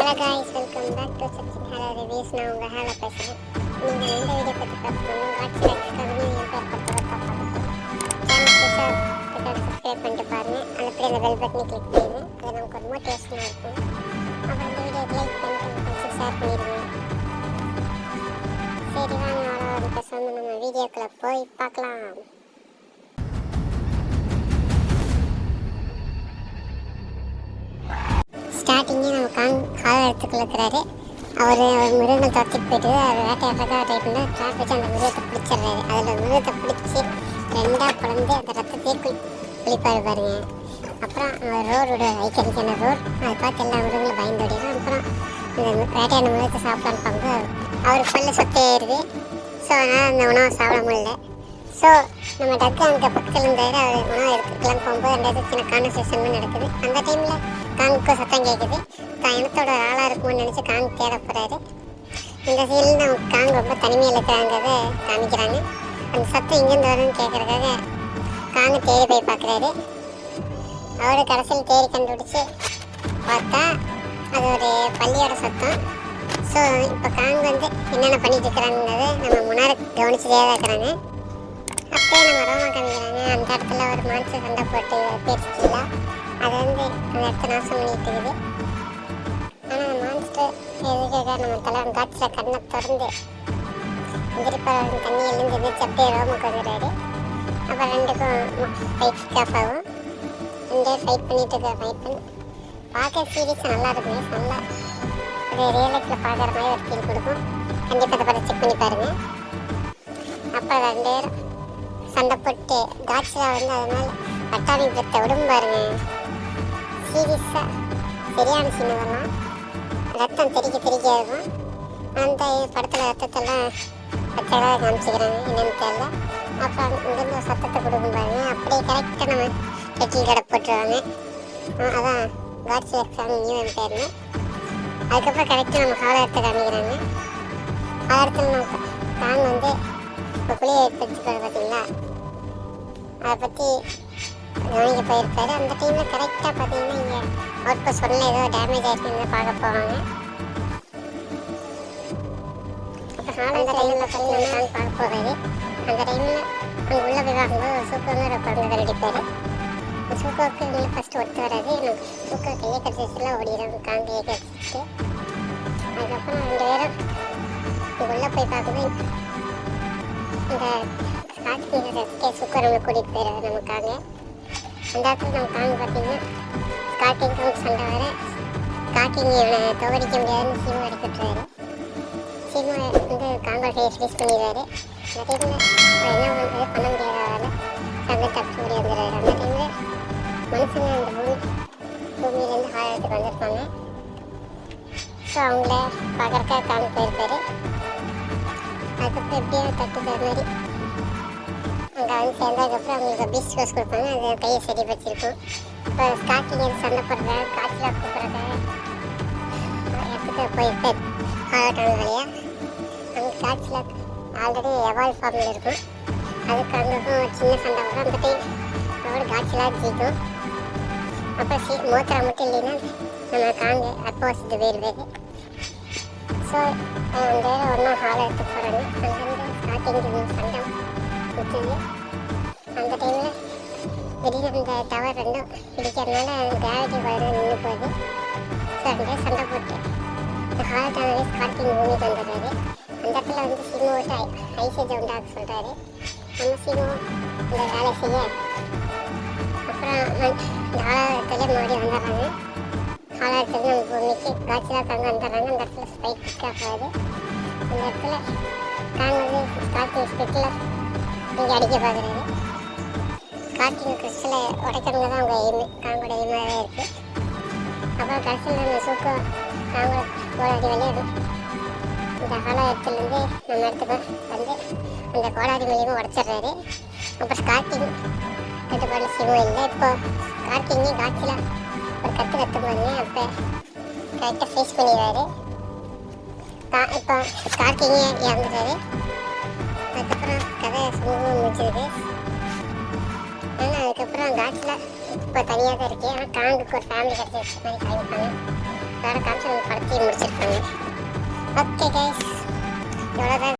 Hello guys, welcome back to Sachin hello reviews. நான் உங்கள் Halo பேசுகிறேன். நீங்கள் எந்த வீடியோ பற்றி பார்க்கணும் காட்சி எக்ஸ்ட்ராவினு என் பேர் பற்றி பார்த்துட்டு சேனல் புதுசாக சப்ஸ்கிரைப் பண்ணிட்டு பாருங்கள். அப்படியே அந்த பெல் பட்டனை கிளிக் பண்ணிடுங்க. அது நமக்கு ஒரு மோட்டிவேஷனாக இருக்கும். அப்புறம் இந்த வீடியோ லைக் பண்ணிட்டு ஃப்ரெண்ட்ஸுக்கு ஷேர் பண்ணிடுங்க. சரி வாங்க, அவ்வளோ பேசாமல் நம்ம வீடியோக்குள்ளே போய் பார்க்கலாம். ஸ்டார்டிங்கே நம்ம காலை எடுத்துக்குள்ள இருக்கிறாரு. அவர் மிருகம் துரத்திட்டு போயிட்டு அவர் வேட்டையாடுறதுக்காக ட்ரை பண்ணி ட்ராப் வச்சு அந்த மிருகத்தை பிடிச்சிடுறாரு. அதில் மிருகத்தை பிடிச்சி ரெண்டாக பிளந்து அந்த ரத்தத்தையே குளிப்பாரு பாருங்க. அப்புறம் ரோடோட ஐக்கடிக்கான ரோட் அதை பார்த்து எல்லா மிருகங்களும் பயந்து ஓடிடும். அப்புறம் இந்த வேட்டையான மிருகத்தை சாப்பிடலான்னு பார்க்கும்போது அவருக்கு பல்ல சொத்தையாயிருது. ஸோ அதனால் அந்த உணவை சாப்பிட முடியல. ஸோ நம்ம டக்கு அங்கே பக்கத்தில் இருந்தார். அவர் உணவு எடுத்துக்கலாம் போகும்போது அந்த இடத்துல கான்வர்சேஷன் நடக்குது. அந்த டைமில் காங்குக்கு சத்தம் கேட்குது. தான் இனத்தோட ஆளாக இருக்கும்னு நினச்சி காங்கு தேட போகிறாரு. இந்த சீனில் நம்ம காங்கு ரொம்ப தனிமையில் இருக்கிறாங்கிறத காமிக்கிறாங்க. அந்த சத்தம் இங்கேருந்து வரும்னு கேட்குறதுக்காக காங்கு தேடி போய் பார்க்குறாரு. அவரு கடைசியில் தேடி கண்டுபிடிச்சி பார்த்தா அது ஒரு பள்ளியோட சத்தம். ஸோ இப்போ காங்கு என்னென்ன பண்ணிட்டு இருக்கிறாங்கிறத நம்ம முன்னாடி கவனிச்சுட்டே தான் இருக்கிறாங்க. அப்படியே நம்ம ரோமா காமிக்கிறாங்க. அந்த இடத்துல ஒரு மான்ஸ்டர் சண்டை போட்டு பேசிச்சிங்களா அது அந்த இடத்த நாசம் பண்ணிட்டு இருக்குது. ஆனால் அந்த மான்ஸ்டர் எதுக்காக நம்ம தலைவன் காட்சியில் கண்ணை திறந்து எந்திரிப்பாளர் தண்ணி எழுந்து எந்திரிச்சு அப்படியே ரோமுக்கு வந்துடுறாரு. அப்புறம் ரெண்டுக்கும் ஃபைட் ஸ்டாஃப் ஆகும். ரெண்டே ஃபைட் பண்ணிட்டு இருக்க ஃபைட் பண்ணி பார்க்க சீரியஸாக நல்லா இருக்குங்க. நல்லா ஒரு ரியல் லைஃப்பில் பார்க்குற மாதிரி ஒரு ஃபீல் கொடுக்கும். கண்டிப்பாக அதை பார்த்து செக் பண்ணி பாருங்கள். அப்புறம் ரெண்டு பேரும் சண்டை போட்டு காட்சியில் அதனால பட்டாணி பெற்ற உடம்பு பாருங்க. சீரியஸாக சரியான சின்னதெல்லாம் ரத்தம் தெறிக்க இருக்கும். அந்த படத்தில் ரத்தத்தெல்லாம் பச்சையாக காமிச்சிக்கிறாங்க, என்னென்னு தெரியல. அப்புறம் இங்கேருந்து சத்தத்தை கொடுக்கும் பாருங்க. அப்படியே கரெக்டாக நம்ம கெட்டில் கடை போட்டுருவாங்க. அதான் காட்சி எக்ஸாம் நியூ பேருங்க. அதுக்கப்புறம் கரெக்டாக நம்ம ஹால இடத்த காமிக்கிறாங்க. ஹால இடத்துல நம்ம காங்க இப்போ புளியை எடுத்துக்கிட்டு பார்த்தீங்களா, அதை பற்றி கவனிக்க போயிருக்காரு. அந்த டைமில் கரெக்டாக பார்த்தீங்கன்னா இங்கே அவுட் போஸ்ட் ஒன்றில் ஏதோ டேமேஜ் ஆகிருக்குன்னு பார்க்க போவாங்க. அப்புறம் அந்த டைமில் பார்த்தீங்கன்னா பார்க்க போகிறாரு. அந்த டைமில் அங்கே உள்ளே போய் பார்க்கும்போது சூக்கங்க ஒரு குழந்தை கரடிப்பார். சூக்காவுக்கு இங்கே ஃபஸ்ட்டு ஒத்து வராது. எனக்கு சூக்கா கையை கடிச்சிச்சுலாம் ஓடிடும். கையை கடிச்சிட்டு அதுக்கப்புறம் ரெண்டு பேரும் உள்ளே போய் பார்க்கும்போது இந்த ஸ்காட்டிங் சூக்கர் நம்ம கூட்டிகிட்டு போயிடுவார் நமக்காக. அந்த இடத்துல நம்ம காங்க பார்த்தீங்கன்னா ஸ்காட்டிங்கும் சண்டை வர ஸ்காட்டிங் இவனை தோகடிக்க முடியாதுன்னு சீமு அடிக்கிட்டுருவாரு. சீமு காங்கோட ஃபேஸ் பண்ணிடுவார். அந்த டைமில் என்ன பண்ண முடியாத சண்டை தப்பிச்சு ஓடி வந்துடுறாரு. அந்த டைமில் மனுஷங்க அந்த பூமியிலேருந்து ஹாலத்துக்கு வந்திருப்பாங்க. ஸோ அவங்கள பார்க்குறக்காக காங்க போயிருப்பார். அதுக்கப்புறம் எப்படியோ தட்டு மாதிரி அங்கே சேர்ந்ததுக்கப்புறம் அவங்களுக்கு பீச் ரோஸ் கொடுப்பாங்க. அது கையை சரி வச்சுருக்கோம். இப்போ ஸ்டார்டிங் சண்டை போடுறத காய்ச்சலாக கூப்பிட்றத இடத்துக்கு போயிருப்பார் ஹாலட்டான வழியாக. அங்கே காய்ச்சலாக ஆல்ரெடி எவால்வ் ஃபார்மில் இருக்கும். அதுக்கு அங்கேக்கும் சின்ன சண்டை வரும். அந்த டைம் அவரோட காய்ச்சலாக ஜீக்கும். அப்புறம் மோத்திரா மட்டும் இல்லைன்னா நம்ம காங்க அப்போசிட்டு போயிடுவார். ஸோ அந்த ஒன்றா ஹாலை எடுத்துட்டு போகிறாங்க. அங்கேருந்து ஸ்டார்டிங் சண்டை முடிச்சது. அந்த டைமில் திடீர்னு அந்த டவர் ரெண்டும் பிடிக்கிறதுனால கிராவிட்டி வயர் நின்று போகுது. ஸோ ரெண்டே சண்டை போட்டு இந்த ஹாலட்டானவே ஸ்காட்டிங் பூமிக்கு வந்துடுறாரு. அந்த இடத்துல சிமு விட்டு ஐசேஜ் உண்டாக்க சொல்கிறாரு. நம்ம சிமு இந்த வேலை செய்ய அப்புறம் இந்த ஹாலத்திலே மறுபடியும் வந்துடுறாங்க. ஹாலத்தில் நம்ம பூமிக்கு காய்ச்சலாக காங்க வந்துடுறாங்க. அந்த இடத்துல ஸ்பைக் பிக் ஆஃப் ஆகுது. அந்த இடத்துல காங்க ஸ்காட்டிங் ஸ்பிட்டில் இங்கே அடிக்க பார்க்குறாரு. ஸ்காட்டிங் கிறிஸ்டலை உடைக்கிறவங்க தான் அவங்க எய்மு, காங்கோட எய்மாகவே இருக்குது. அப்புறம் கடைசியில் நம்ம சூக்கம் காங்கோட கோடாரி விளையாடும். இந்த ஹாலா இடத்துலேருந்து நம்ம இடத்துக்கு அந்த கோடாரி மூலியமாக உடச்சிட்றாரு. அப்புறம் ஸ்காட்டிங் கட்டுப்பாடு சிவம் இல்லை. இப்போ ஸ்காட்டிங்கே காட்சியில் ஒரு கற்று போதுங்க. அப்போ கரெக்டாக ஃபேஸ் பண்ணிடுவார். இப்போ ஸ்காட்டிங்கே இறந்துட்டாரு. அதுக்கப்புறம் கதை சுமூகமாக முடிச்சிருக்கு. ஆனால் அதுக்கப்புறம் காட்சியில் இப்போ தனியாக தான் இருக்குது. ஆனால் காங்குக்கு ஒரு ஃபேமிலி கிடச்சிருச்சு மாதிரி காமிப்பாங்க. வேறு காமிச்சு அந்த படத்தையும் முடிச்சிருப்பாங்க. ஓகே கைஸ், இவ்வளோதான்.